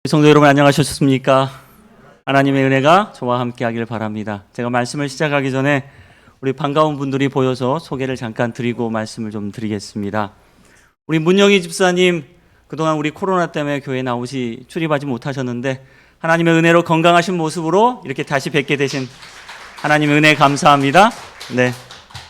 성도 여러분 안녕하셨습니까? 하나님의 은혜가 저와 함께 하길 바랍니다. 제가 말씀을 시작하기 전에 우리 반가운 분들이 보여서 소개를 잠깐 드리고 말씀을 좀 드리겠습니다. 우리 문영희 집사님, 그동안 우리 코로나 때문에 교회 출입하지 못하셨는데 하나님의 은혜로 건강하신 모습으로 이렇게 다시 뵙게 되신 하나님의 은혜 감사합니다. 네,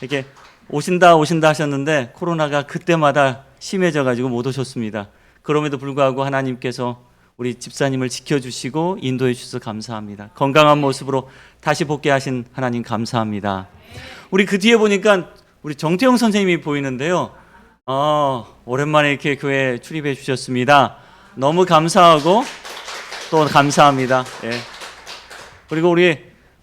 이렇게 오신다 하셨는데 코로나가 그때마다 심해져가지고 못 오셨습니다. 그럼에도 불구하고 하나님께서 우리 집사님을 지켜주시고 인도해 주셔서 감사합니다. 건강한 모습으로 다시 복귀 하신 하나님 감사합니다. 우리 그 뒤에 보니까 우리 정태영 선생님이 보이는데요. 오랜만에 이렇게 교회 출입해 주셨습니다. 너무 감사하고 또 감사합니다. 예. 그리고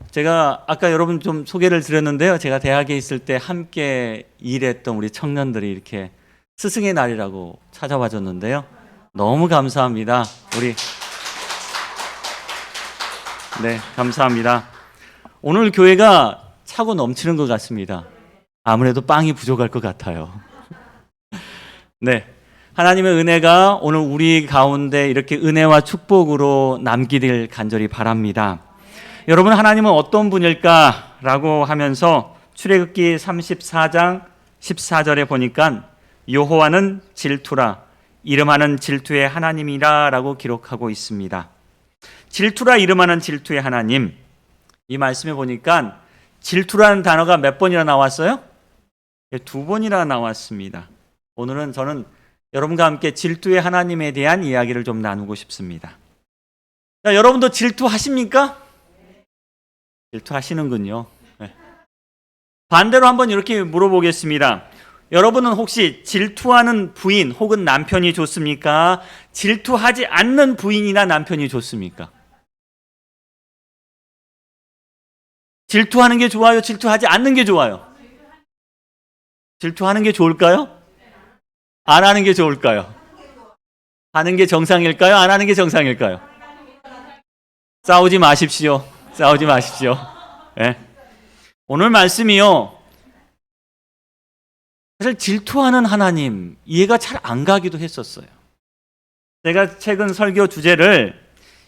제가 아까 여러분 좀 소개를 드렸는데요. 제가 대학에 있을 때 함께 일했던 우리 청년들이 이렇게 스승의 날이라고 찾아와 줬는데요. 너무 감사합니다. 네, 감사합니다. 오늘 교회가 차고 넘치는 것 같습니다. 아무래도 빵이 부족할 것 같아요. 네, 하나님의 은혜가 오늘 우리 가운데 이렇게 은혜와 축복으로 남기길 간절히 바랍니다. 여러분, 하나님은 어떤 분일까라고 하면서 출애굽기 34장 14절에 보니까 여호와는 질투라 이름하는 질투의 하나님이라 라고 기록하고 있습니다. 질투라 이름하는 질투의 하나님, 이 말씀에 보니까 질투라는 단어가 몇 번이나 나왔어요? 2번이나 나왔습니다. 오늘은 저는 여러분과 함께 질투의 하나님에 대한 이야기를 좀 나누고 싶습니다. 자, 여러분도 질투하십니까? 질투하시는군요. 네. 반대로 한번 이렇게 물어보겠습니다. 여러분은 혹시 질투하는 부인 혹은 남편이 좋습니까? 질투하지 않는 부인이나 남편이 좋습니까? 질투하는 게 좋아요? 질투하지 않는 게 좋아요? 질투하는 게 좋을까요? 안 하는 게 좋을까요? 하는 게 정상일까요? 안 하는 게 정상일까요? 싸우지 마십시오. 싸우지 마십시오. 네. 오늘 말씀이요. 사실 질투하는 하나님 이해가 잘 안 가기도 했었어요. 제가 최근 설교 주제를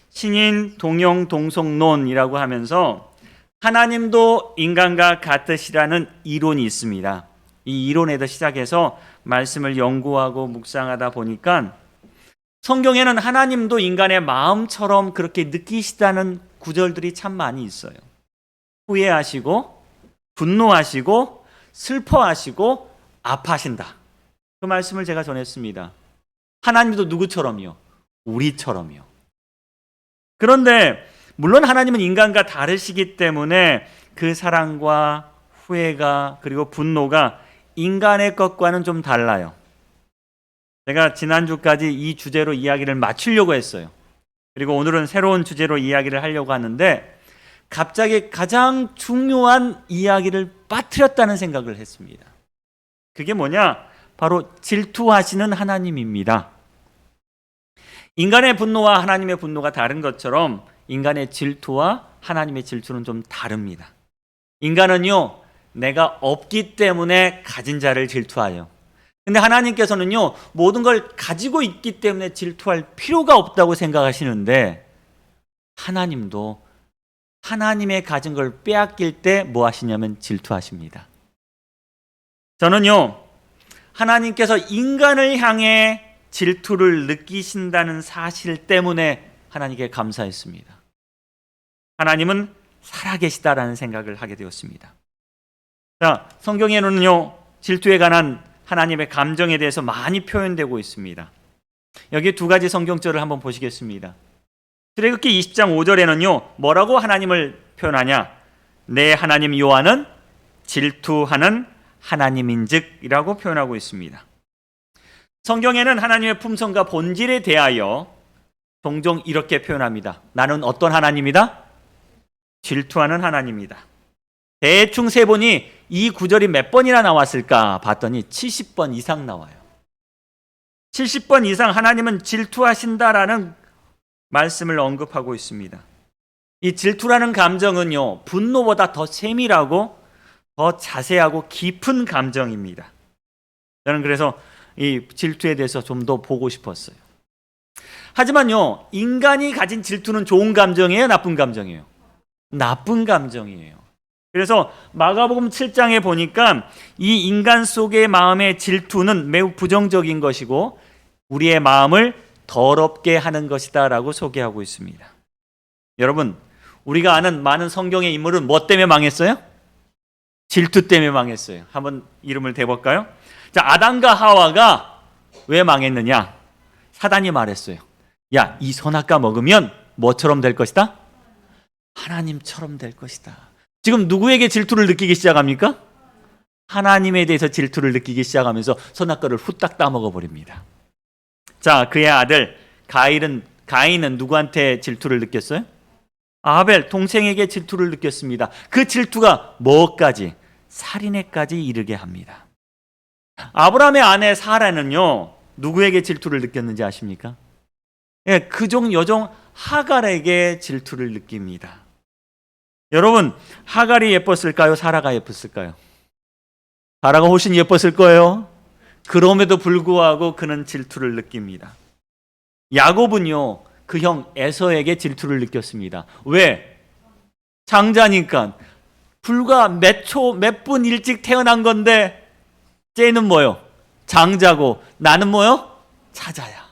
신인 동형 동성론이라고 하면서 하나님도 인간과 같으시라는 이론이 있습니다. 이 이론에서 시작해서 말씀을 연구하고 묵상하다 보니까 성경에는 하나님도 인간의 마음처럼 그렇게 느끼시다는 구절들이 참 많이 있어요. 후회하시고 분노하시고 슬퍼하시고 아파하신다. 그 말씀을 제가 전했습니다. 하나님도 누구처럼요? 우리처럼요. 그런데 물론 하나님은 인간과 다르시기 때문에 그 사랑과 후회가 그리고 분노가 인간의 것과는 좀 달라요. 제가 지난주까지 이 주제로 이야기를 마치려고 했어요. 그리고 오늘은 새로운 주제로 이야기를 하려고 하는데 갑자기 가장 중요한 이야기를 빠뜨렸다는 생각을 했습니다. 그게 뭐냐? 바로 질투하시는 하나님입니다. 인간의 분노와 하나님의 분노가 다른 것처럼 인간의 질투와 하나님의 질투는 좀 다릅니다. 인간은요, 내가 없기 때문에 가진 자를 질투하여. 근데 하나님께서는요, 모든 걸 가지고 있기 때문에 질투할 필요가 없다고 생각하시는데 하나님도 하나님의 가진 걸 빼앗길 때 뭐 하시냐면 질투하십니다. 저는요, 하나님께서 인간을 향해 질투를 느끼신다는 사실 때문에 하나님께 감사했습니다. 하나님은 살아계시다라는 생각을 하게 되었습니다. 자, 성경에는요, 질투에 관한 하나님의 감정에 대해서 많이 표현되고 있습니다. 여기 두 가지 성경절을 한번 보시겠습니다. 출애굽기 20장 5절에는요, 뭐라고 하나님을 표현하냐? 내 하나님 여호와는 질투하는 하나님인즉이라고 표현하고 있습니다. 성경에는 하나님의 품성과 본질에 대하여 종종 이렇게 표현합니다. 나는 어떤 하나님이다? 질투하는 하나님이다. 대충 세보니 이 구절이 몇 번이나 나왔을까 봤더니 70번 이상 나와요. 70번 이상 하나님은 질투하신다라는 말씀을 언급하고 있습니다. 이 질투라는 감정은요, 분노보다 더 세밀하고 더 자세하고 깊은 감정입니다. 저는 그래서 이 질투에 대해서 좀 더 보고 싶었어요. 하지만요, 인간이 가진 질투는 좋은 감정이에요, 나쁜 감정이에요? 나쁜 감정이에요. 그래서 마가복음 7장에 보니까 이 인간 속의 마음의 질투는 매우 부정적인 것이고 우리의 마음을 더럽게 하는 것이다 라고 소개하고 있습니다. 여러분, 우리가 아는 많은 성경의 인물은 뭐 때문에 망했어요? 질투 때문에 망했어요. 한번 이름을 대볼까요? 자, 아담과 하와가 왜 망했느냐? 사단이 말했어요. 야, 이 선악과 먹으면 뭐처럼 될 것이다? 하나님처럼 될 것이다. 지금 누구에게 질투를 느끼기 시작합니까? 하나님에 대해서 질투를 느끼기 시작하면서 선악과를 후딱 따먹어 버립니다. 자, 그의 아들 가인은 누구한테 질투를 느꼈어요? 아벨 동생에게 질투를 느꼈습니다. 그 질투가 뭐까지? 살인에까지 이르게 합니다. 아브라함의 아내 사라는요, 누구에게 질투를 느꼈는지 아십니까? 예, 그종 여종 하갈에게 질투를 느낍니다. 여러분, 하갈이 예뻤을까요? 사라가 예뻤을까요? 사라가 훨씬 예뻤을 거예요. 그럼에도 불구하고 그는 질투를 느낍니다. 야곱은요, 그 형 에서에게 질투를 느꼈습니다. 왜? 장자니까. 불과 몇 분 일찍 태어난 건데 쟤는 뭐요? 장자고 나는 뭐요? 차자야.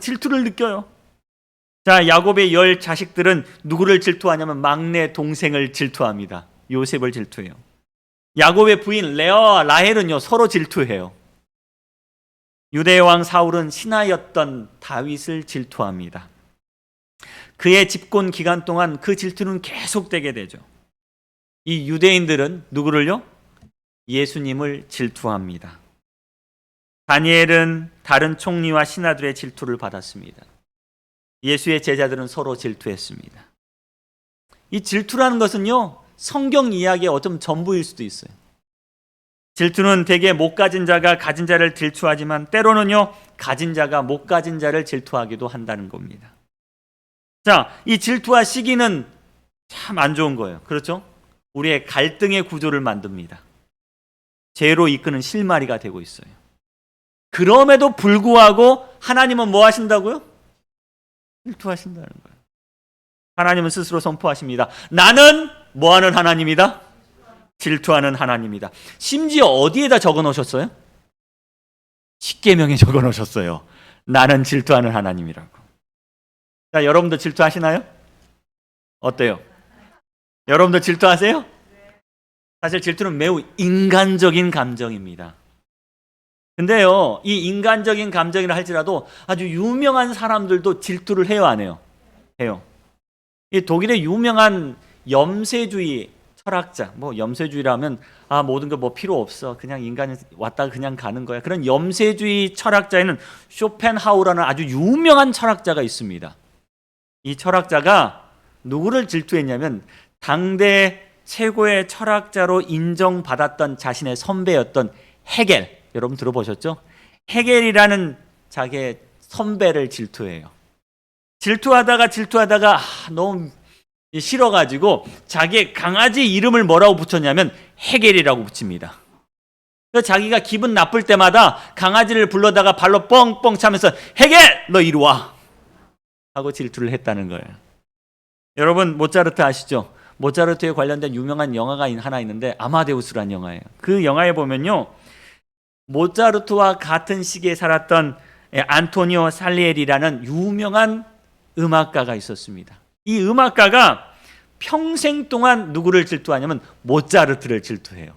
질투를 느껴요. 자, 야곱의 10 자식들은 누구를 질투하냐면 막내 동생을 질투합니다. 요셉을 질투해요. 야곱의 부인 레아와 라헬은요, 서로 질투해요. 유대의 왕 사울은 신하였던 다윗을 질투합니다. 그의 집권 기간 동안 그 질투는 계속되게 되죠. 이 유대인들은 누구를요? 예수님을 질투합니다. 다니엘은 다른 총리와 신하들의 질투를 받았습니다. 예수의 제자들은 서로 질투했습니다. 이 질투라는 것은요, 성경 이야기의 어쩜 전부일 수도 있어요. 질투는 대개 못 가진 자가 가진 자를 질투하지만 때로는요, 가진 자가 못 가진 자를 질투하기도 한다는 겁니다. 자, 이 질투와 시기는 참 안 좋은 거예요. 그렇죠? 우리의 갈등의 구조를 만듭니다. 죄로 이끄는 실마리가 되고 있어요. 그럼에도 불구하고 하나님은 뭐 하신다고요? 질투하신다는 거예요. 하나님은 스스로 선포하십니다. 나는 뭐 하는 하나님이다? 질투하는 하나님이다. 심지어 어디에다 적어 놓으셨어요? 십계명에 적어 놓으셨어요. 나는 질투하는 하나님이라고. 자, 여러분도 질투하시나요? 어때요? 여러분도 질투하세요? 사실 질투는 매우 인간적인 감정입니다. 근데요, 이 인간적인 감정이라 할지라도 아주 유명한 사람들도 질투를 해요, 안 해요? 해요. 이 독일의 유명한 염세주의 철학자, 뭐 염세주의라면 모든 거 뭐 필요 없어, 그냥 인간이 왔다가 그냥 가는 거야, 그런 염세주의 철학자에는 쇼펜하우라는 아주 유명한 철학자가 있습니다. 이 철학자가 누구를 질투했냐면 당대 최고의 철학자로 인정받았던 자신의 선배였던 헤겔, 여러분 들어보셨죠? 헤겔이라는 자기의 선배를 질투해요. 질투하다가 너무 싫어가지고 자기의 강아지 이름을 뭐라고 붙였냐면 헤겔이라고 붙입니다. 그래서 자기가 기분 나쁠 때마다 강아지를 불러다가 발로 뻥뻥 차면서 헤겔! 너 이리 와! 하고 질투를 했다는 거예요. 여러분 모차르트 아시죠? 모차르트에 관련된 유명한 영화가 하나 있는데 아마데우스라는 영화예요. 그 영화에 보면요, 모차르트와 같은 시기에 살았던 안토니오 살리에리라는 유명한 음악가가 있었습니다. 이 음악가가 평생 동안 누구를 질투하냐면 모차르트를 질투해요.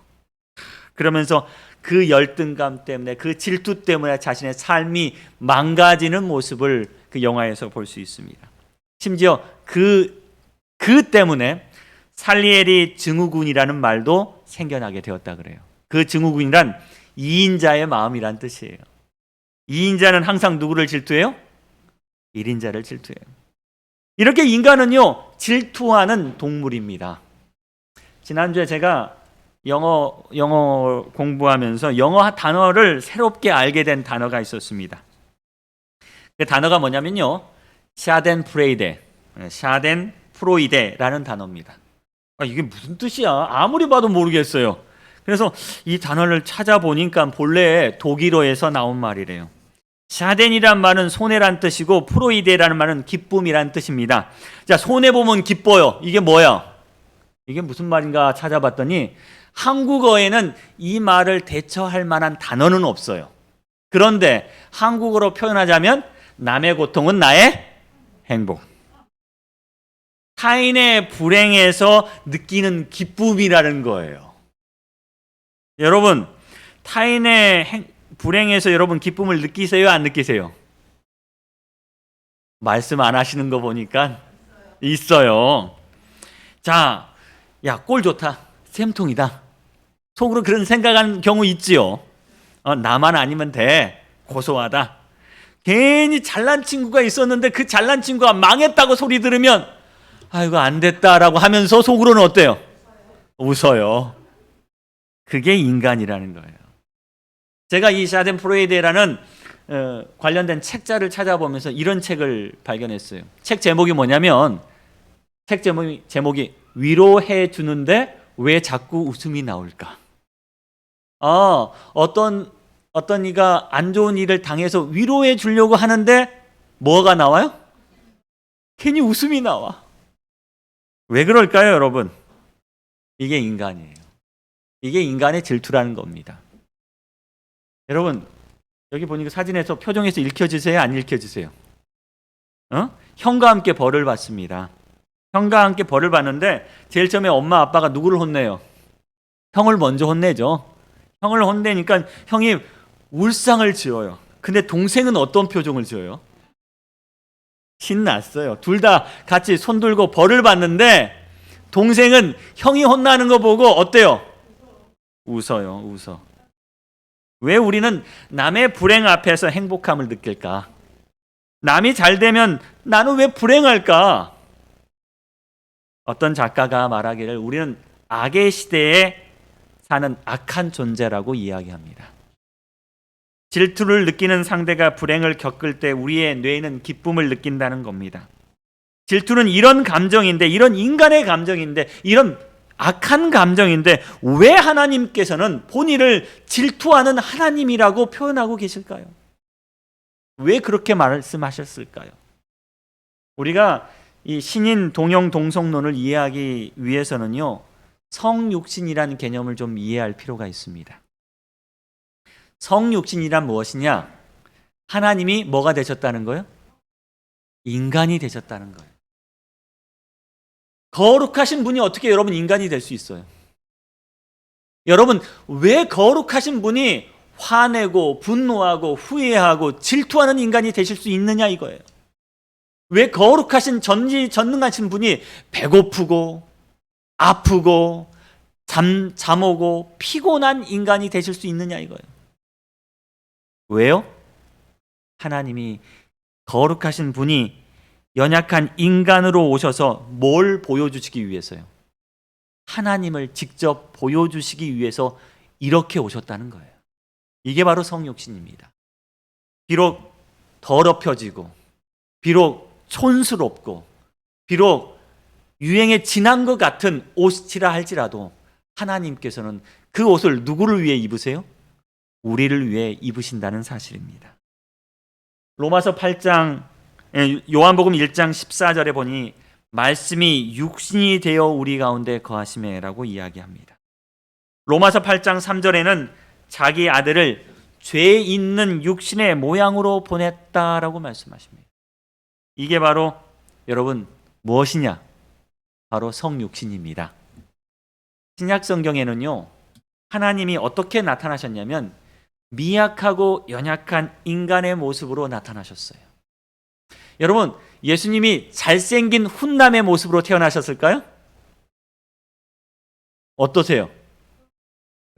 그러면서 그 열등감 때문에, 그 질투 때문에 자신의 삶이 망가지는 모습을 그 영화에서 볼 수 있습니다. 심지어 그 때문에 살리에리 증후군이라는 말도 생겨나게 되었다 그래요. 그 증후군이란 이인자의 마음이란 뜻이에요. 이인자는 항상 누구를 질투해요? 1인자를 질투해요. 이렇게 인간은요, 질투하는 동물입니다. 지난주에 제가 영어 공부하면서 영어 단어를 새롭게 알게 된 단어가 있었습니다. 그 단어가 뭐냐면요, 샤덴프로이데라는 단어입니다. 이게 무슨 뜻이야? 아무리 봐도 모르겠어요. 그래서 이 단어를 찾아보니까 본래 독일어에서 나온 말이래요. 샤덴이란 말은 손해란 뜻이고 프로이데라는 말은 기쁨이란 뜻입니다. 자, 손해 보면 기뻐요. 이게 뭐야? 이게 무슨 말인가 찾아봤더니 한국어에는 이 말을 대처할 만한 단어는 없어요. 그런데 한국어로 표현하자면 남의 고통은 나의 행복. 타인의 불행에서 느끼는 기쁨이라는 거예요. 여러분, 타인의 불행에서 여러분 기쁨을 느끼세요? 안 느끼세요? 말씀 안 하시는 거 보니까 있어요. 자, 야, 꼴 좋다. 쌤통이다. 속으로 그런 생각하는 경우 있지요. 나만 아니면 돼. 고소하다. 괜히 잘난 친구가 있었는데 그 잘난 친구가 망했다고 소리 들으면 아이고 안 됐다라고 하면서 속으로는 어때요? 웃어요. 그게 인간이라는 거예요. 제가 이 샤덴 프로이데라는 관련된 책자를 찾아보면서 이런 책을 발견했어요. 책 제목이 뭐냐면 책 제목이 위로해 주는데 왜 자꾸 웃음이 나올까? 어떤 이가 안 좋은 일을 당해서 위로해 주려고 하는데 뭐가 나와요? 괜히 웃음이 나와. 왜 그럴까요, 여러분? 이게 인간이에요. 이게 인간의 질투라는 겁니다. 여러분, 여기 보니까 사진에서 표정에서 읽혀지세요? 안 읽혀지세요? 형과 함께 벌을 받습니다. 형과 함께 벌을 받는데 제일 처음에 엄마 아빠가 누구를 혼내요? 형을 먼저 혼내죠. 형을 혼내니까 형이 울상을 지어요. 근데 동생은 어떤 표정을 지어요? 신났어요. 둘 다 같이 손 들고 벌을 받는데 동생은 형이 혼나는 거 보고 어때요? 웃어요. 웃어. 왜 우리는 남의 불행 앞에서 행복함을 느낄까? 남이 잘 되면 나는 왜 불행할까? 어떤 작가가 말하기를 우리는 악의 시대에 사는 악한 존재라고 이야기합니다. 질투를 느끼는 상대가 불행을 겪을 때 우리의 뇌는 기쁨을 느낀다는 겁니다. 질투는 이런 감정인데, 이런 인간의 감정인데, 이런 악한 감정인데 왜 하나님께서는 본인을 질투하는 하나님이라고 표현하고 계실까요? 왜 그렇게 말씀하셨을까요? 우리가 이 신인 동형 동성론을 이해하기 위해서는요, 성육신이라는 개념을 좀 이해할 필요가 있습니다. 성육신이란 무엇이냐? 하나님이 뭐가 되셨다는 거예요? 인간이 되셨다는 거예요. 거룩하신 분이 어떻게 여러분 인간이 될 수 있어요? 여러분, 왜 거룩하신 분이 화내고 분노하고 후회하고 질투하는 인간이 되실 수 있느냐 이거예요. 왜 거룩하신 전능하신 분이 배고프고 아프고 잠 오고 피곤한 인간이 되실 수 있느냐 이거예요. 왜요? 하나님이 거룩하신 분이 연약한 인간으로 오셔서 뭘 보여주시기 위해서요? 하나님을 직접 보여주시기 위해서 이렇게 오셨다는 거예요. 이게 바로 성육신입니다. 비록 더럽혀지고 비록 촌스럽고 비록 유행에 지난 것 같은 옷이라 할지라도 하나님께서는 그 옷을 누구를 위해 입으세요? 우리를 위해 입으신다는 사실입니다. 로마서 8장, 요한복음 1장 14절에 보니 말씀이 육신이 되어 우리 가운데 거하시매라고 이야기합니다. 로마서 8장 3절에는 자기 아들을 죄 있는 육신의 모양으로 보냈다라고 말씀하십니다. 이게 바로 여러분 무엇이냐? 바로 성육신입니다. 신약 성경에는요, 하나님이 어떻게 나타나셨냐면 미약하고 연약한 인간의 모습으로 나타나셨어요. 여러분, 예수님이 잘생긴 훈남의 모습으로 태어나셨을까요? 어떠세요?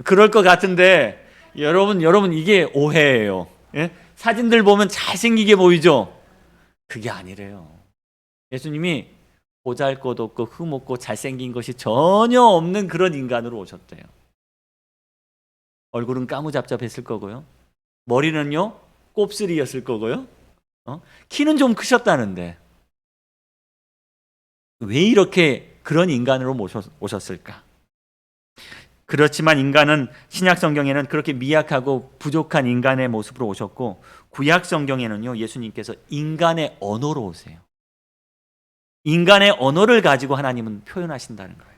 그럴 것 같은데 여러분 이게 오해예요. 예? 사진들 보면 잘생기게 보이죠? 그게 아니래요. 예수님이 보잘것없고 흠없고 잘생긴 것이 전혀 없는 그런 인간으로 오셨대요. 얼굴은 까무잡잡했을 거고요. 머리는요 곱슬이었을 거고요. 키는 좀 크셨다는데 왜 이렇게 그런 인간으로 오셨을까? 그렇지만 인간은 신약 성경에는 그렇게 미약하고 부족한 인간의 모습으로 오셨고, 구약 성경에는요, 예수님께서 인간의 언어로 오세요. 인간의 언어를 가지고 하나님은 표현하신다는 거예요.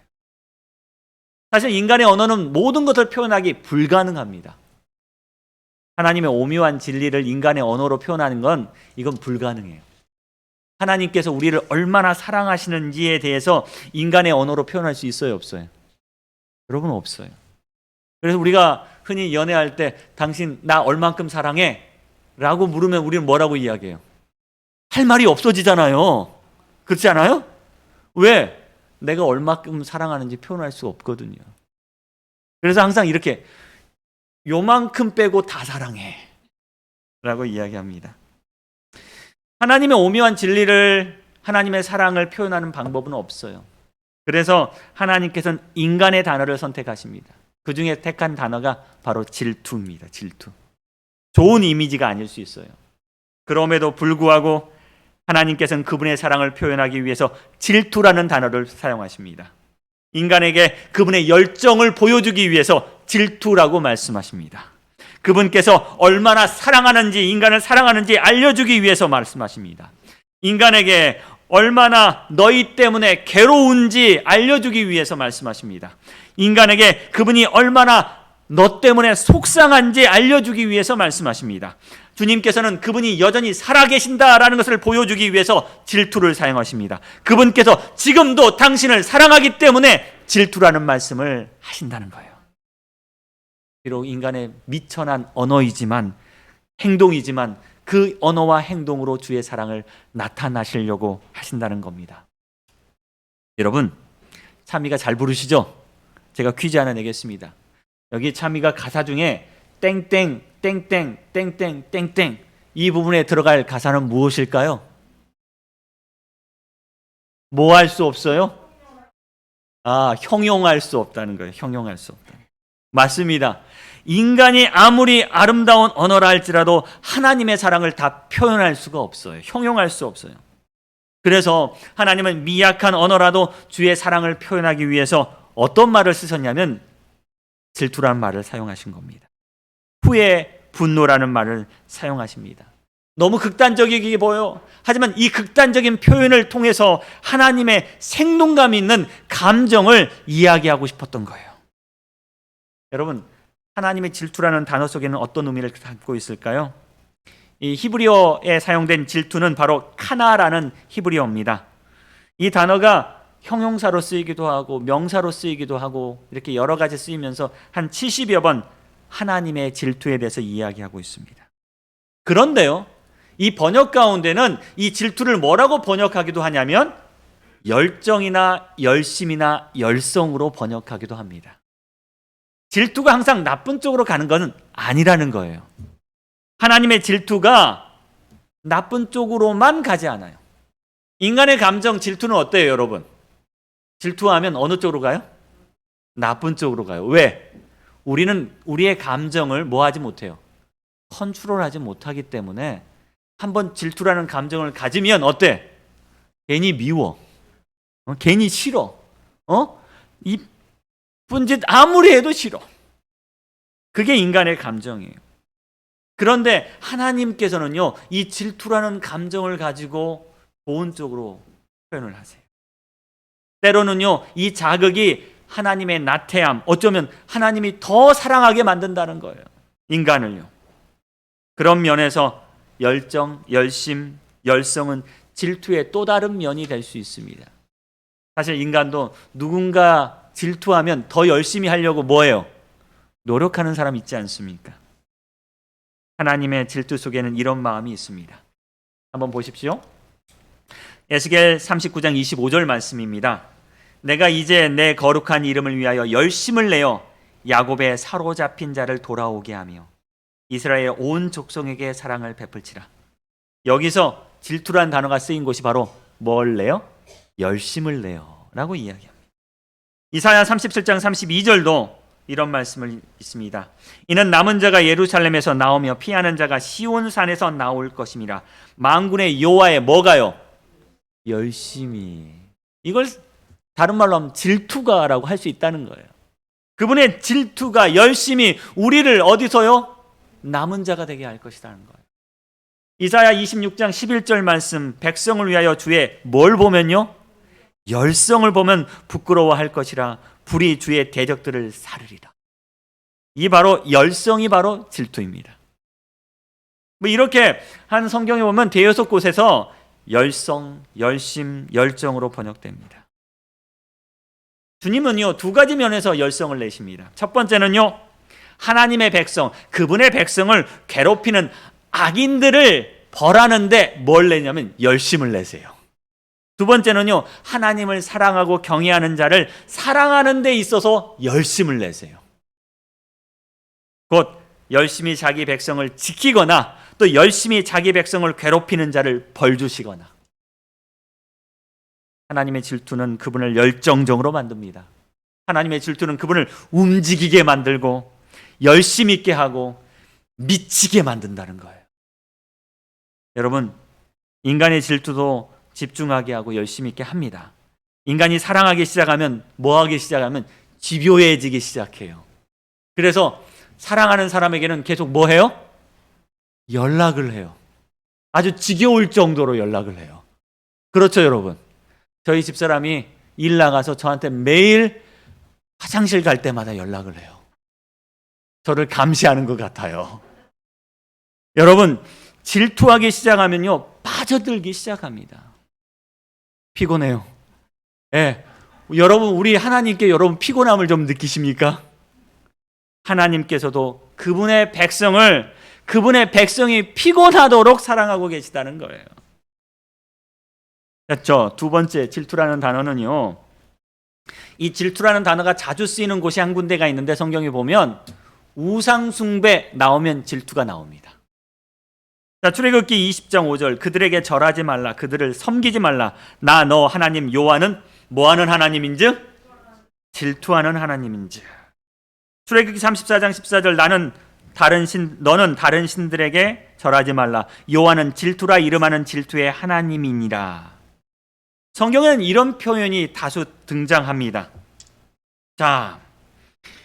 사실 인간의 언어는 모든 것을 표현하기 불가능합니다. 하나님의 오묘한 진리를 인간의 언어로 표현하는 건 이건 불가능해요. 하나님께서 우리를 얼마나 사랑하시는지에 대해서 인간의 언어로 표현할 수 있어요, 없어요? 여러분, 없어요. 그래서 우리가 흔히 연애할 때 당신 나 얼만큼 사랑해? 라고 물으면 우리는 뭐라고 이야기해요? 할 말이 없어지잖아요. 그렇지 않아요? 왜? 내가 얼만큼 사랑하는지 표현할 수 없거든요. 그래서 항상 이렇게 요만큼 빼고 다 사랑해 라고 이야기합니다. 하나님의 오묘한 진리를, 하나님의 사랑을 표현하는 방법은 없어요. 그래서 하나님께서는 인간의 단어를 선택하십니다. 그 중에 택한 단어가 바로 질투입니다. 질투. 좋은 이미지가 아닐 수 있어요. 그럼에도 불구하고 하나님께서는 그분의 사랑을 표현하기 위해서 질투라는 단어를 사용하십니다. 인간에게 그분의 열정을 보여주기 위해서 질투라고 말씀하십니다. 그분께서 얼마나 사랑하는지, 인간을 사랑하는지 알려주기 위해서 말씀하십니다. 인간에게 얼마나 너희 때문에 괴로운지 알려주기 위해서 말씀하십니다. 인간에게 그분이 얼마나 너 때문에 속상한지 알려주기 위해서 말씀하십니다. 주님께서는 그분이 여전히 살아계신다라는 것을 보여주기 위해서 질투를 사용하십니다. 그분께서 지금도 당신을 사랑하기 때문에 질투라는 말씀을 하신다는 거예요. 비록 인간의 미천한 언어이지만, 행동이지만 그 언어와 행동으로 주의 사랑을 나타나시려고 하신다는 겁니다. 여러분, 차미가 잘 부르시죠? 제가 퀴즈 하나 내겠습니다. 여기 차미가 가사 중에 땡땡 땡땡 땡땡 땡땡 이 부분에 들어갈 가사는 무엇일까요? 뭐 할 수 없어요? 형용할 수 없다는 거예요. 형용할 수 없다. 맞습니다. 인간이 아무리 아름다운 언어라 할지라도 하나님의 사랑을 다 표현할 수가 없어요. 형용할 수 없어요. 그래서 하나님은 미약한 언어라도 주의 사랑을 표현하기 위해서 어떤 말을 쓰셨냐면 질투라는 말을 사용하신 겁니다. 후에 분노라는 말을 사용하십니다. 너무 극단적이게 보여. 하지만 이 극단적인 표현을 통해서 하나님의 생동감 있는 감정을 이야기하고 싶었던 거예요. 여러분, 하나님의 질투라는 단어 속에는 어떤 의미를 담고 있을까요? 이 히브리어에 사용된 질투는 바로 카나라는 히브리어입니다. 이 단어가 형용사로 쓰이기도 하고 명사로 쓰이기도 하고 이렇게 여러 가지 쓰이면서 한 70여 번 하나님의 질투에 대해서 이야기하고 있습니다. 그런데요, 이 번역 가운데는 이 질투를 뭐라고 번역하기도 하냐면 열정이나 열심이나 열성으로 번역하기도 합니다. 질투가 항상 나쁜 쪽으로 가는 것은 아니라는 거예요. 하나님의 질투가 나쁜 쪽으로만 가지 않아요. 인간의 감정 질투는 어때요, 여러분? 질투하면 어느 쪽으로 가요? 나쁜 쪽으로 가요. 왜? 우리는 우리의 감정을 뭐 하지 못해요? 컨트롤하지 못하기 때문에 한번 질투라는 감정을 가지면 어때? 괜히 미워. 괜히 싫어. 이쁜 짓 아무리 해도 싫어. 그게 인간의 감정이에요. 그런데 하나님께서는요, 이 질투라는 감정을 가지고 좋은 쪽으로 표현을 하세요. 때로는요, 이 자극이 하나님의 나태함, 어쩌면 하나님이 더 사랑하게 만든다는 거예요. 인간을요. 그런 면에서 열정, 열심, 열성은 질투의 또 다른 면이 될 수 있습니다. 사실 인간도 누군가 질투하면 더 열심히 하려고 뭐예요? 노력하는 사람 있지 않습니까? 하나님의 질투 속에는 이런 마음이 있습니다. 한번 보십시오. 에스겔 39장 25절 말씀입니다. 내가 이제 내 거룩한 이름을 위하여 열심을 내어 야곱의 사로잡힌 자를 돌아오게 하며 이스라엘 온 족속에게 사랑을 베풀치라. 여기서 질투란 단어가 쓰인 곳이 바로 뭘 내요? 열심을 내요 라고 이야기합니다. 이사야 37장 32절도 이런 말씀을 있습니다. 이는 남은 자가 예루살렘에서 나오며 피하는 자가 시온산에서 나올 것임이라. 만군의 여호와의 뭐가요? 열심히. 이걸 다른 말로 하면 질투가라고 할 수 있다는 거예요. 그분의 질투가 열심히 우리를 어디서요? 남은 자가 되게 할 것이라는 거예요. 이사야 26장 11절 말씀, 백성을 위하여 주의 뭘 보면요? 열성을 보면 부끄러워할 것이라 불이 주의 대적들을 사르리라. 이 바로 열성이 바로 질투입니다. 뭐 이렇게 한 성경에 보면 대여섯 곳에서 열성, 열심, 열정으로 번역됩니다. 주님은요, 두 가지 면에서 열성을 내십니다. 첫 번째는요, 하나님의 백성, 그분의 백성을 괴롭히는 악인들을 벌하는데 뭘 내냐면 열심을 내세요. 두 번째는요, 하나님을 사랑하고 경외하는 자를 사랑하는 데 있어서 열심을 내세요. 곧 열심히 자기 백성을 지키거나 또 열심히 자기 백성을 괴롭히는 자를 벌주시거나. 하나님의 질투는 그분을 열정적으로 만듭니다. 하나님의 질투는 그분을 움직이게 만들고 열심 있게 하고 미치게 만든다는 거예요. 여러분, 인간의 질투도 집중하게 하고 열심 있게 합니다. 인간이 사랑하기 시작하면 뭐하기 시작하면 집요해지기 시작해요. 그래서 사랑하는 사람에게는 계속 뭐 해요? 연락을 해요. 아주 지겨울 정도로 연락을 해요. 그렇죠, 여러분? 저희 집사람이 일 나가서 저한테 매일 화장실 갈 때마다 연락을 해요. 저를 감시하는 것 같아요. 여러분, 질투하기 시작하면요, 빠져들기 시작합니다. 피곤해요. 예. 여러분, 우리 하나님께 여러분 피곤함을 좀 느끼십니까? 하나님께서도 그분의 백성을, 그분의 백성이 피곤하도록 사랑하고 계시다는 거예요. 됐죠? 두 번째, 질투라는 단어는요, 이 질투라는 단어가 자주 쓰이는 곳이 한 군데가 있는데 성경에 보면 우상숭배 나오면 질투가 나옵니다. 자, 출애굽기 20장 5절, 그들에게 절하지 말라, 그들을 섬기지 말라. 나 너 하나님 여호와는 뭐하는 하나님인즉? 질투하는 하나님인즉. 출애굽기 34장 14절, 너는 다른 신들에게 절하지 말라. 여호와는 질투라 이름하는 질투의 하나님이니라. 성경에는 이런 표현이 다수 등장합니다. 자,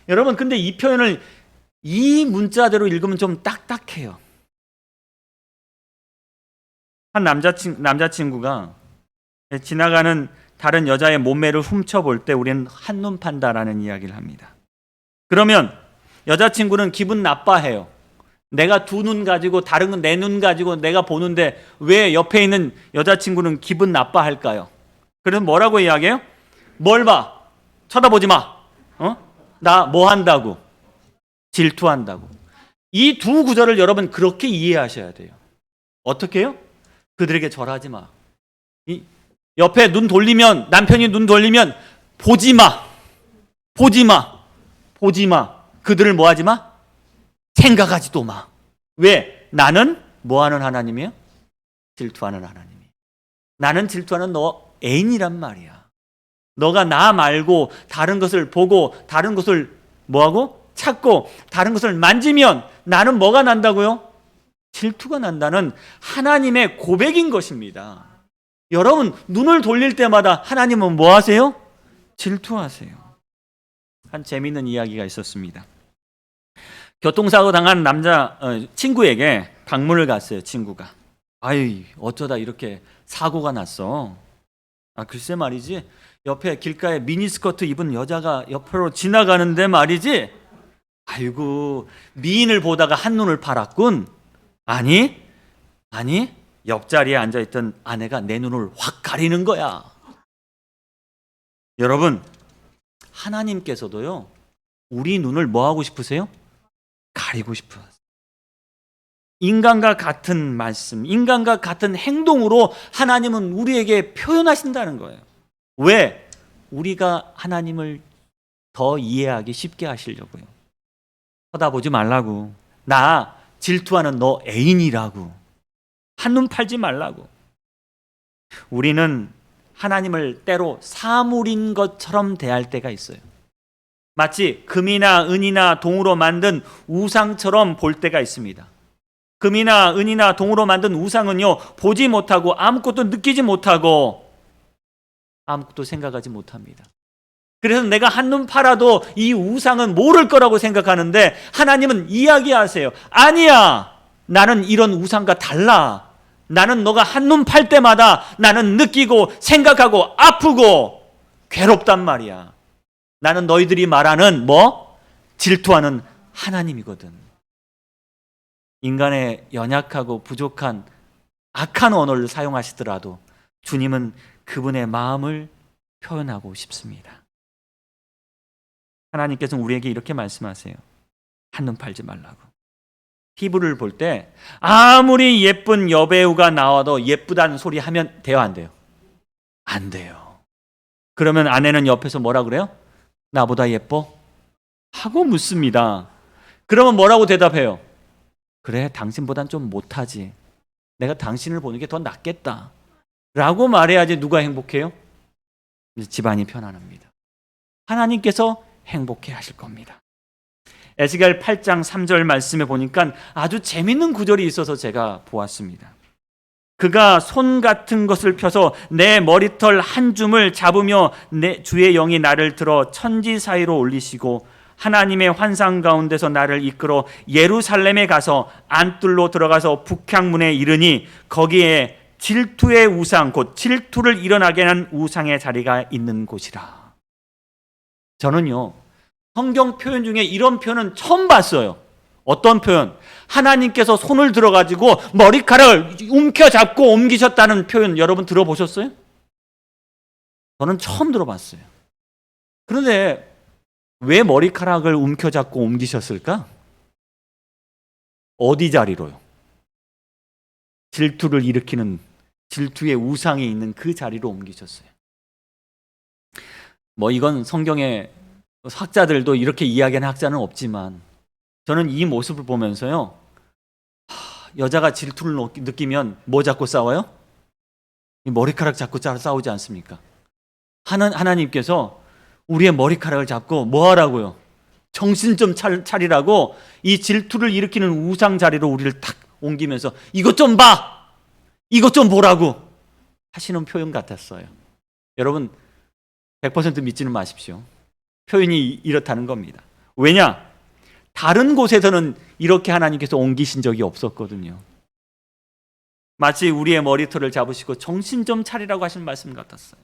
여러분, 근데 이 표현을 이 문자대로 읽으면 좀 딱딱해요. 한 남자친구가 지나가는 다른 여자의 몸매를 훔쳐볼 때 우리는 한눈 판다라는 이야기를 합니다. 그러면 여자친구는 기분 나빠해요. 내가 두 눈 가지고 다른 건 내 눈 가지고 내가 보는데 왜 옆에 있는 여자친구는 기분 나빠할까요? 그래서 뭐라고 이야기해요? 뭘 봐? 쳐다보지 마. 나 뭐 한다고? 질투한다고. 이 두 구절을 여러분 그렇게 이해하셔야 돼요. 어떻게 해요? 그들에게 절하지 마. 옆에 눈 돌리면, 남편이 눈 돌리면 보지 마. 보지 마. 보지 마. 그들을 뭐 하지 마? 생각하지도 마. 왜? 나는 뭐 하는 하나님이에요? 질투하는 하나님이에요. 나는 질투하는 너 애인이란 말이야. 너가 나 말고 다른 것을 보고 다른 것을 뭐하고? 찾고 다른 것을 만지면 나는 뭐가 난다고요? 질투가 난다는 하나님의 고백인 것입니다. 여러분, 눈을 돌릴 때마다 하나님은 뭐 하세요? 질투하세요. 한 재미있는 이야기가 있었습니다. 교통사고 당한 친구에게 방문을 갔어요. 친구가. 아이, 어쩌다 이렇게 사고가 났어. 글쎄 말이지, 옆에 길가에 미니스커트 입은 여자가 옆으로 지나가는데 말이지, 아이고, 미인을 보다가 한눈을 팔았군. 아니, 옆자리에 앉아있던 아내가 내 눈을 확 가리는 거야. 여러분, 하나님께서도요, 우리 눈을 뭐 하고 싶으세요? 가리고 싶어요. 인간과 같은 말씀, 인간과 같은 행동으로 하나님은 우리에게 표현하신다는 거예요. 왜? 우리가 하나님을 더 이해하기 쉽게 하시려고요. 쳐다보지 말라고. 나 질투하는 너 애인이라고. 한눈 팔지 말라고. 우리는 하나님을 때로 사물인 것처럼 대할 때가 있어요. 마치 금이나 은이나 동으로 만든 우상처럼 볼 때가 있습니다. 금이나 은이나 동으로 만든 우상은요, 보지 못하고 아무것도 느끼지 못하고 아무것도 생각하지 못합니다. 그래서 내가 한눈 팔아도 이 우상은 모를 거라고 생각하는데 하나님은 이야기하세요. 아니야. 나는 이런 우상과 달라. 나는 너가 한눈 팔 때마다 나는 느끼고 생각하고 아프고 괴롭단 말이야. 나는 너희들이 말하는 질투하는 하나님이거든. 인간의 연약하고 부족한 악한 언어를 사용하시더라도 주님은 그분의 마음을 표현하고 싶습니다. 하나님께서는 우리에게 이렇게 말씀하세요. 한눈 팔지 말라고. 피부를 볼 때 아무리 예쁜 여배우가 나와도 예쁘다는 소리 하면 돼요, 안 돼요? 안 돼요. 그러면 아내는 옆에서 뭐라 그래요? 나보다 예뻐? 하고 묻습니다. 그러면 뭐라고 대답해요? 그래, 당신보단 좀 못하지. 내가 당신을 보는 게 더 낫겠다. 라고 말해야지 누가 행복해요? 집안이 편안합니다. 하나님께서 행복해 하실 겁니다. 에스겔 8장 3절 말씀에 보니까 아주 재밌는 구절이 있어서 제가 보았습니다. 그가 손 같은 것을 펴서 내 머리털 한 줌을 잡으며 내 주의 영이 나를 들어 천지 사이로 올리시고 하나님의 환상 가운데서 나를 이끌어 예루살렘에 가서 안뜰로 들어가서 북향문에 이르니 거기에 질투의 우상 곧 질투를 일어나게 한 우상의 자리가 있는 곳이라. 저는요 성경 표현 중에 이런 표현은 처음 봤어요. 어떤 표현? 하나님께서 손을 들어가지고 머리카락을 움켜잡고 옮기셨다는 표현 여러분 들어보셨어요? 저는 처음 들어봤어요. 그런데 왜 머리카락을 움켜잡고 옮기셨을까? 어디 자리로요? 질투를 일으키는 질투의 우상이 있는 그 자리로 옮기셨어요. 이건 성경의 학자들도 이렇게 이야기하는 학자는 없지만 저는 이 모습을 보면서요 여자가 질투를 느끼면 뭐 잡고 싸워요? 머리카락 잡고 싸우지 않습니까? 하나님께서 우리의 머리카락을 잡고 뭐 하라고요? 정신 좀 차리라고 이 질투를 일으키는 우상 자리로 우리를 탁 옮기면서 이것 좀 봐! 이것 좀 보라고 하시는 표현 같았어요. 여러분 100% 믿지는 마십시오. 표현이 이렇다는 겁니다. 왜냐? 다른 곳에서는 이렇게 하나님께서 옮기신 적이 없었거든요. 마치 우리의 머리털을 잡으시고 정신 좀 차리라고 하신 말씀 같았어요.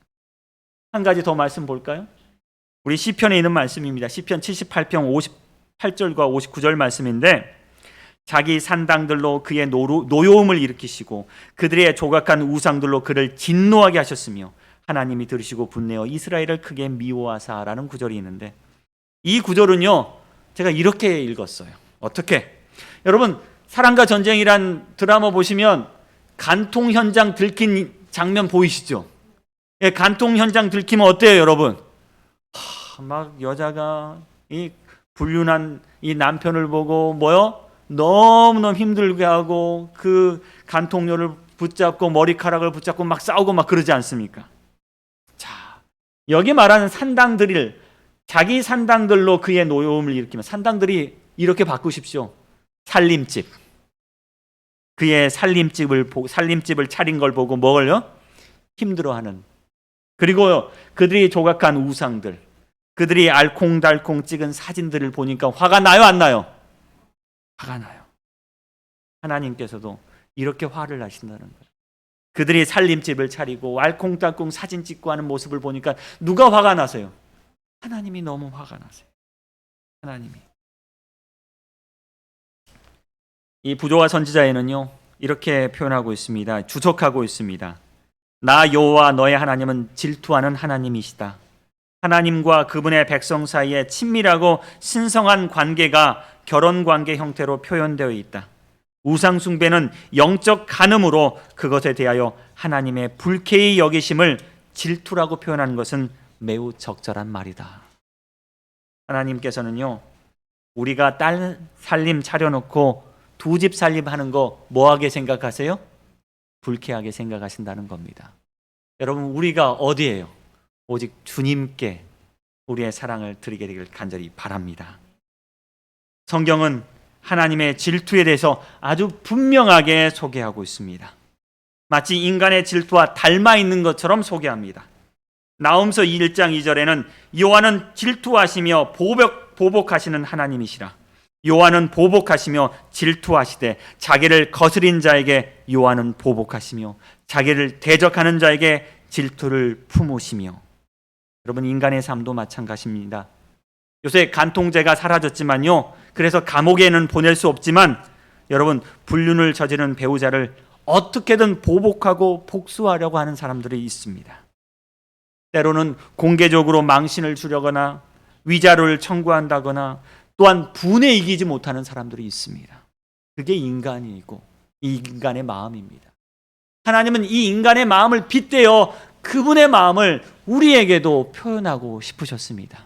한 가지 더 말씀 볼까요? 우리 시편에 있는 말씀입니다. 시편 78편 58절과 59절 말씀인데 자기 산당들로 그의 노여움을 일으키시고 그들의 조각한 우상들로 그를 진노하게 하셨으며 하나님이 들으시고 분내어 이스라엘을 크게 미워하사라는 구절이 있는데 이 구절은요 제가 이렇게 읽었어요. 어떻게? 여러분 사랑과 전쟁이란 드라마 보시면 간통 현장 들킨 장면 보이시죠? 예, 간통 현장 들키면 어때요 여러분? 막 여자가 이 불륜한 이 남편을 보고 너무너무 힘들게 하고 그 간통녀를 붙잡고 머리카락을 붙잡고 막 싸우고 막 그러지 않습니까? 자, 여기 말하는 산당들을 자기 산당들로 그의 노여움을 일으키면 산당들이 이렇게 바꾸십시오. 살림집. 그의 살림집을 차린 걸 보고 뭐걸요? 힘들어하는. 그리고 그들이 조각한 우상들, 그들이 알콩달콩 찍은 사진들을 보니까 화가 나요, 안 나요? 화가 나요. 하나님께서도 이렇게 화를 나신다는 거예요. 그들이 살림집을 차리고 알콩달콩 사진 찍고 하는 모습을 보니까 누가 화가 나세요? 하나님이 너무 화가 나세요. 하나님이. 이 부조와 선지자에는요 이렇게 표현하고 있습니다. 주석하고 있습니다. 나 여호와 너의 하나님은 질투하는 하나님이시다. 하나님과 그분의 백성 사이에 친밀하고 신성한 관계가 결혼 관계 형태로 표현되어 있다. 우상 숭배는 영적 간음으로 그것에 대하여 하나님의 불쾌히 여기심을 질투라고 표현하는 것은 매우 적절한 말이다. 하나님께서는요 우리가 딸 살림 차려놓고 두 집 살림하는 거 뭐하게 생각하세요? 불쾌하게 생각하신다는 겁니다. 여러분 우리가 어디예요? 오직 주님께 우리의 사랑을 드리게 되길 간절히 바랍니다. 성경은 하나님의 질투에 대해서 아주 분명하게 소개하고 있습니다. 마치 인간의 질투와 닮아 있는 것처럼 소개합니다. 나홈서 1장 2절에는 여호와는 질투하시며 보복하시는 하나님이시라. 여호와는 보복하시며 질투하시되 자기를 거스린 자에게 여호와는 보복하시며 자기를 대적하는 자에게 질투를 품으시며. 여러분, 인간의 삶도 마찬가지입니다. 요새 간통죄가 사라졌지만요, 그래서 감옥에는 보낼 수 없지만 여러분, 불륜을 저지른 배우자를 어떻게든 보복하고 복수하려고 하는 사람들이 있습니다. 때로는 공개적으로 망신을 주려거나 위자료를 청구한다거나 또한 분에 이기지 못하는 사람들이 있습니다. 그게 인간이고 이 인간의 마음입니다. 하나님은 이 인간의 마음을 빗대어 그분의 마음을 우리에게도 표현하고 싶으셨습니다.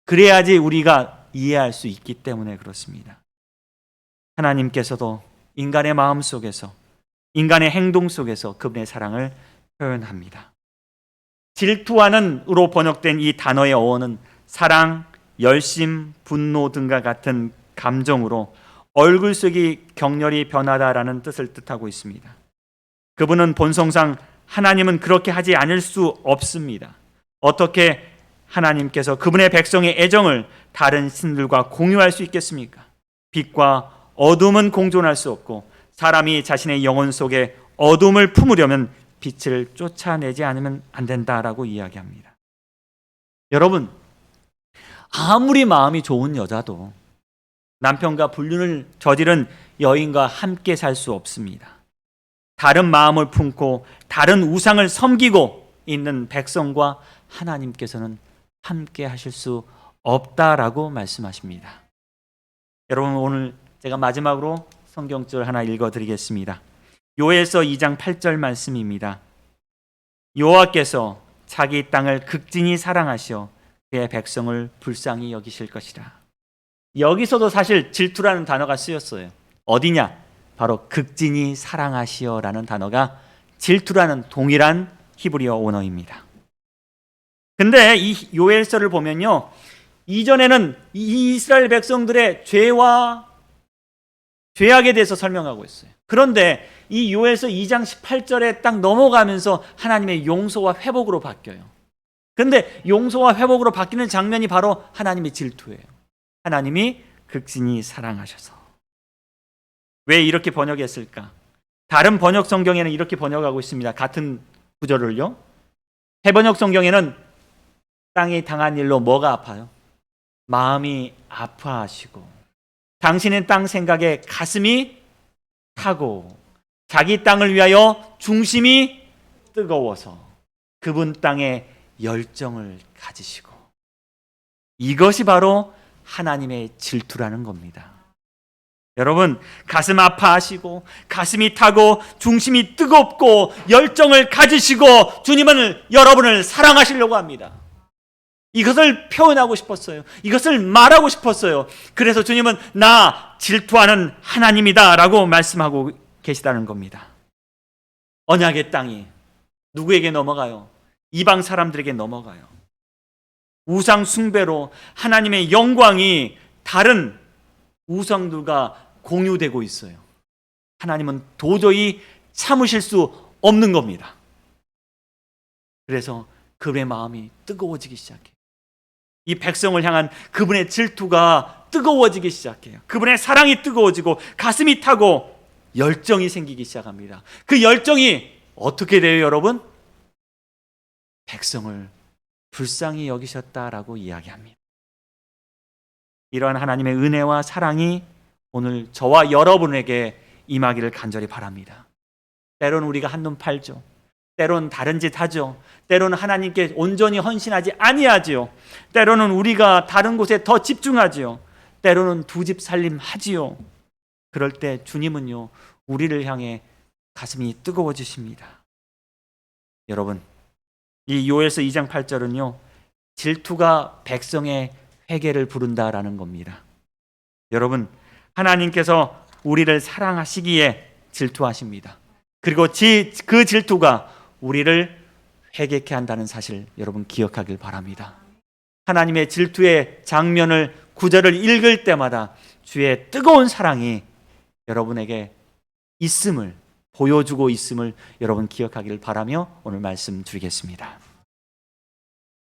그래야지 우리가 이해할 수 있기 때문에 그렇습니다. 하나님께서도 인간의 마음 속에서, 인간의 행동 속에서 그분의 사랑을 표현합니다. 질투하는으로 번역된 이 단어의 어원은 사랑, 열심, 분노 등과 같은 감정으로 얼굴색이 격렬히 변하다라는 뜻을 뜻하고 있습니다. 그분은 본성상 하나님은 그렇게 하지 않을 수 없습니다. 어떻게 하나님께서 그분의 백성의 애정을 다른 신들과 공유할 수 있겠습니까? 빛과 어둠은 공존할 수 없고 사람이 자신의 영혼 속에 어둠을 품으려면 빛을 쫓아내지 않으면 안 된다라고 이야기합니다. 여러분, 아무리 마음이 좋은 여자도 남편과 불륜을 저지른 여인과 함께 살 수 없습니다. 다른 마음을 품고 다른 우상을 섬기고 있는 백성과 하나님께서는 함께 하실 수 없다라고 말씀하십니다. 여러분, 오늘 제가 마지막으로 성경절 하나 읽어드리겠습니다. 요엘서 2장 8절 말씀입니다. 여호와께서 자기 땅을 극진히 사랑하시어 그의 백성을 불쌍히 여기실 것이라. 여기서도 사실 질투라는 단어가 쓰였어요. 어디냐? 바로 극진히 사랑하시어라는 단어가 질투라는 동일한 히브리어 원어입니다. 근데 이 요엘서를 보면요, 이전에는 이 이스라엘 백성들의 죄악에 대해서 설명하고 있어요. 그런데 이 요엘서 2장 18절에 딱 넘어가면서 하나님의 용서와 회복으로 바뀌어요. 그런데 용서와 회복으로 바뀌는 장면이 바로 하나님의 질투예요. 하나님이 극진히 사랑하셔서. 왜 이렇게 번역했을까? 다른 번역 성경에는 이렇게 번역하고 있습니다. 같은 구절을요. 해번역 성경에는 땅이 당한 일로 뭐가 아파요? 마음이 아파하시고 당신의 땅 생각에 가슴이 타고 자기 땅을 위하여 중심이 뜨거워서 그분 땅에 열정을 가지시고. 이것이 바로 하나님의 질투라는 겁니다. 여러분, 가슴 아파하시고 가슴이 타고 중심이 뜨겁고 열정을 가지시고 주님은 여러분을 사랑하시려고 합니다. 이것을 표현하고 싶었어요. 이것을 말하고 싶었어요. 그래서 주님은 나 질투하는 하나님이다 라고 말씀하고 계시다는 겁니다. 언약의 땅이 누구에게 넘어가요? 이방 사람들에게 넘어가요. 우상 숭배로 하나님의 영광이 다른 우상들과 공유되고 있어요. 하나님은 도저히 참으실 수 없는 겁니다. 그래서 그분의 마음이 뜨거워지기 시작해요. 이 백성을 향한 그분의 질투가 뜨거워지기 시작해요. 그분의 사랑이 뜨거워지고 가슴이 타고 열정이 생기기 시작합니다. 그 열정이 어떻게 돼요, 여러분? 백성을 불쌍히 여기셨다라고 이야기합니다. 이러한 하나님의 은혜와 사랑이 오늘 저와 여러분에게 임하기를 간절히 바랍니다. 때로는 우리가 한눈 팔죠. 때로는 다른 짓 하죠. 때로는 하나님께 온전히 헌신하지 아니하지요. 때로는 우리가 다른 곳에 더 집중하지요. 때로는 두 집 살림 하지요. 그럴 때 주님은요, 우리를 향해 가슴이 뜨거워지십니다. 여러분, 이 요엘서 2장 8절은요, 질투가 백성의 회개를 부른다라는 겁니다. 여러분, 하나님께서 우리를 사랑하시기에 질투하십니다. 그리고 그 질투가 우리를 회개케 한다는 사실 여러분 기억하길 바랍니다. 하나님의 질투의 장면을, 구절을 읽을 때마다 주의 뜨거운 사랑이 여러분에게 있음을, 보여주고 있음을 여러분 기억하기를 바라며 오늘 말씀 드리겠습니다.